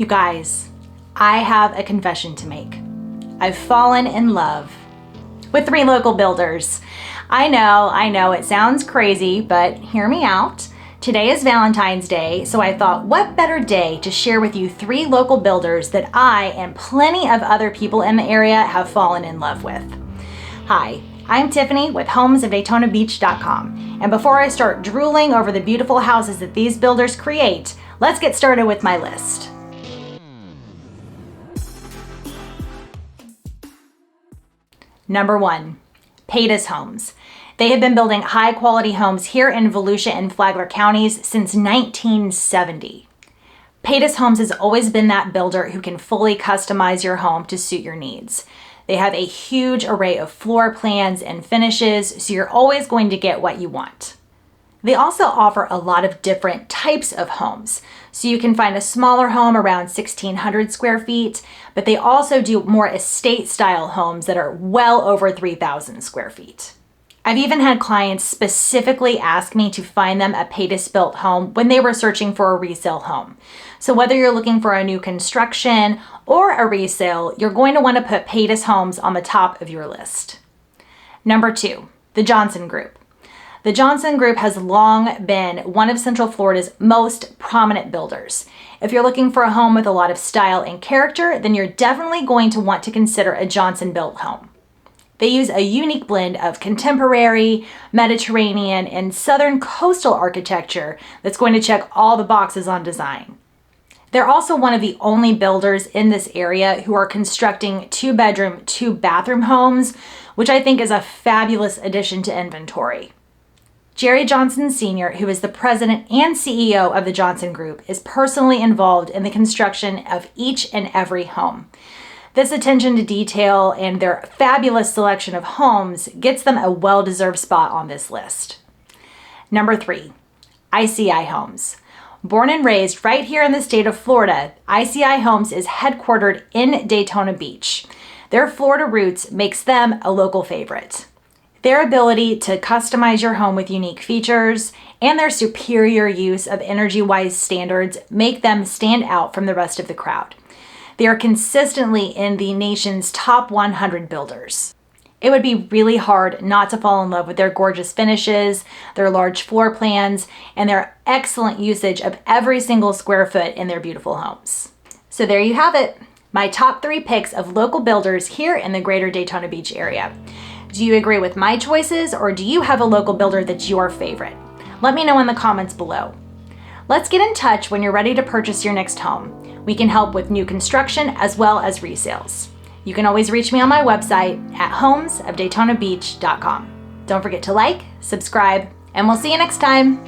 You guys, I have a confession to make. I've fallen in love with 3 local builders. I know, it sounds crazy, but hear me out. Today is Valentine's Day, so I thought what better day to share with you 3 local builders that I and plenty of other people in the area have fallen in love with. Hi, I'm Tiffany with homesofdaytonabeach.com, and before I start drooling over the beautiful houses that these builders create, let's get started with my list. Number 1, Paytas Homes. They have been building high-quality homes here in Volusia and Flagler counties since 1970. Paytas Homes has always been that builder who can fully customize your home to suit your needs. They have a huge array of floor plans and finishes, so you're always going to get what you want. They also offer a lot of different types of homes. So you can find a smaller home around 1,600 square feet, but they also do more estate style homes that are well over 3,000 square feet. I've even had clients specifically ask me to find them a Paytas built home when they were searching for a resale home. So whether you're looking for a new construction or a resale, you're going to want to put Paytas Homes on the top of your list. Number 2, the Johnson Group. The Johnson Group has long been one of Central Florida's most prominent builders. If you're looking for a home with a lot of style and character, then you're definitely going to want to consider a Johnson built home. They use a unique blend of contemporary, Mediterranean, and Southern coastal architecture that's going to check all the boxes on design. They're also one of the only builders in this area who are constructing 2-bedroom, 2-bathroom homes, which I think is a fabulous addition to inventory. Jerry Johnson Sr., who is the president and CEO of the Johnson Group, is personally involved in the construction of each and every home. This attention to detail and their fabulous selection of homes gets them a well-deserved spot on this list. Number 3, ICI Homes. Born and raised right here in the state of Florida, ICI Homes is headquartered in Daytona Beach. Their Florida roots makes them a local favorite. Their ability to customize your home with unique features and their superior use of energy-wise standards make them stand out from the rest of the crowd. They are consistently in the nation's top 100 builders. It would be really hard not to fall in love with their gorgeous finishes, their large floor plans, and their excellent usage of every single square foot in their beautiful homes. So there you have it, my top 3 picks of local builders here in the greater Daytona Beach area. Do you agree with my choices, or do you have a local builder that's your favorite? Let me know in the comments below. Let's get in touch when you're ready to purchase your next home. We can help with new construction as well as resales. You can always reach me on my website at homesofdaytonabeach.com. Don't forget to like, subscribe, and we'll see you next time.